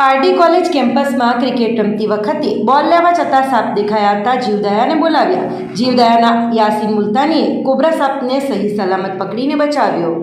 Pardi college કેમ્પસમાં cricket રમતી વખતે બોલ લેવા જતા સાપ દેખાયા હતા જીવદયાને બોલાવ્યા. જીવદયાના યાસીન મુલતાનીએ કોબ્રા સાપને સહી સલામત પકડીને બચાવ્યો.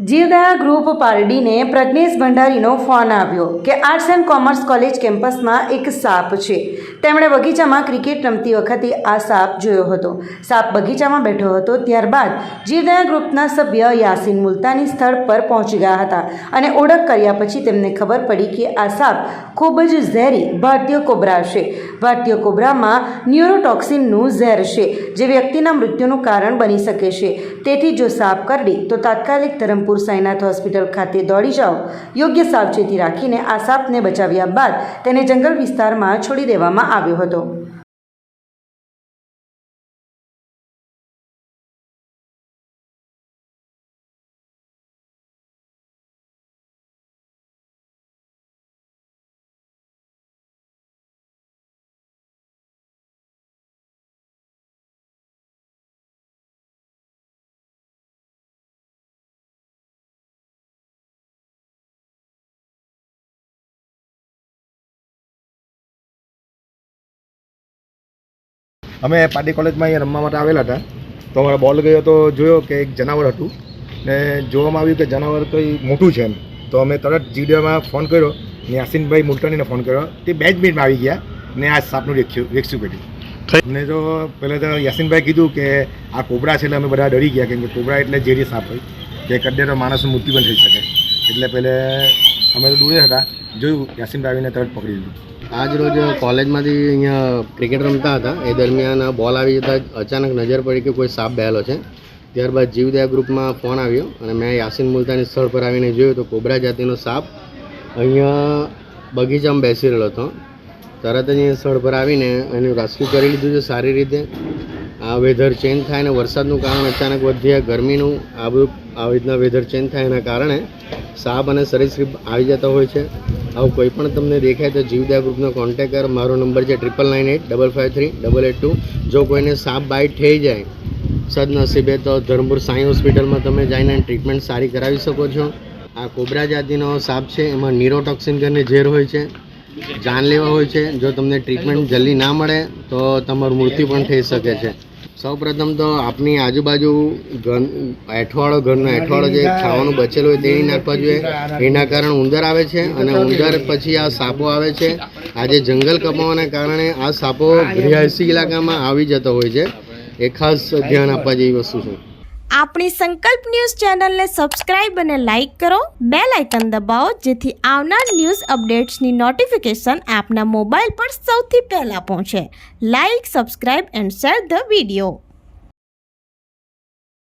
જીવદયા ગ્રુપ પારડીને પ્રજ્ઞેશ ભંડારીનો ફોન આવ્યો કે આર્ટ્સ એન્ડ કોમર્સ કોલેજ કેમ્પસમાં એક સાપ છે. તેમણે બગીચામાં ક્રિકેટ રમતી વખતે આ સાપ જોયો હતો. સાપ બગીચામાં બેઠો હતો. ત્યારબાદ જીવદયા ગ્રુપના સભ્ય યાસીન મુલતાની સ્થળ પર પહોંચી ગયા હતા અને ઓળખ કર્યા પછી તેમને ખબર પડી કે આ સાપ ખૂબ જ ઝેરી ભારતીય કોબ્રા છે. ભારતીય કોબ્રામાં ન્યુરોટોક્સિનનું ઝેર છે જે વ્યક્તિના મૃત્યુનું કારણ બની શકે છે. તેથી જો સાપ કરડે તો તાત્કાલિક ધરમપુર સાઈનાથ હોસ્પિટલ ખાતે દોડી જાઓ. યોગ્ય સાવચેતી રાખીને આ સાપને બચાવ્યા બાદ તેને જંગલ વિસ્તારમાં છોડી દેવામાં આવ્યો હતો. અમે પારડી કોલેજમાં અહીંયા રમવા માટે આવેલા હતા તો અમારો બોલ ગયો તો જોયો કે એક જનાવર હતું ને જોવામાં આવ્યું કે જનાવર કંઈ મોટું છે એમ. તો અમે તરત જીવદયામાં ફોન કર્યો ને યાસીનભાઈ મુલતાનીને ફોન કર્યો. તે 2 જ મિનિટમાં આવી ગયા ને આ સાપનું રેસ્ક્યુ કર્યું. ને તો પહેલાં તો યાસીનભાઈ કીધું કે આ કોબરા છે એટલે અમે બધા ડરી ગયા કેમ કે કોબરા એટલે ઝેરી સાપ હોય કે કડે તો માણસનું મૃત્યુ પણ થઈ શકે. એટલે પહેલે અમે તો દૂર હતા, જોયું યાસીનભાઈ આવીને તરત પકડી લીધું. આજ રોજ કોલેજમાંથી અહીંયા ક્રિકેટ રમતા હતા એ દરમિયાન બોલ આવી જતાં અચાનક નજર પડી કે કોઈ સાપ બેહેલો છે. ત્યારબાદ જીવદયા ગ્રુપમાં ફોન આવ્યો અને મેં યાસીન મુલતાની સ્થળ પર આવીને જોયું તો કોબ્રા જાતિનો સાપ અહીંયા બગીચામાં બેસી રહેલો હતો. તરત જ અહીંયા સ્થળ પર આવીને એનું રેસ્ક્યુ કરી લીધું છે સારી રીતે. આ વેધર ચેન્જ થાય ને વરસાદનું કારણ અચાનક વધ્યા, ગરમીનું આવી રીતના વેધર ચેન્જ થાય એના કારણે સાપ અને સરીસૃપ આવી જતા હોય છે. આવું કોઈ પણ તમને દેખાય તો જીવદયા ગ્રુપનો કોન્ટેક્ટ કર. મારો નંબર છે 9998553882. જો કોઈને સાપ બાઇટ થઈ જાય સદનસીબે તો ધરમપુર સાઈ હોસ્પિટલમાં તમે જઈને ટ્રીટમેન્ટ સારી કરાવી શકો છો. આ કોબ્રા જાતિનો સાપ છે, એમાં ન્યુરોટોક્સિન કરીને ઝેર હોય છે, જાનલેવા હોય છે. જો તમને ટ્રીટમેન્ટ જલ્દી ના મળે તો તમારું મૃત્યુ પણ થઈ શકે છે. સૌપ્રથમ તો આપની આજુબાજુ ઘરનો એઠવાડો જે ખાવાનું બચેલું હોય તે નહીં નાખવા જોઈએ. એના કારણે ઉંદર આવે છે અને ઉંદર પછી આ સાપો આવે છે. આજે જંગલ કપાવાના કારણે આ સાપો રિહાયસી ઇલાકામાં આવી જતો હોય છે. એ ખાસ ધ્યાન આપવા જેવી વસ્તુ છે. આપણી સંકલ્પ ન્યૂઝ ચેનલને સબસ્ક્રાઇબ અને લાઇક કરો. બેલ આઇકન દબાવો જેથી આવનાર ન્યૂઝ અપડેટ્સની નોટિફિકેશન આપના મોબાઈલ પર સૌથી પહેલા પહોંચે. Like, subscribe and share the video.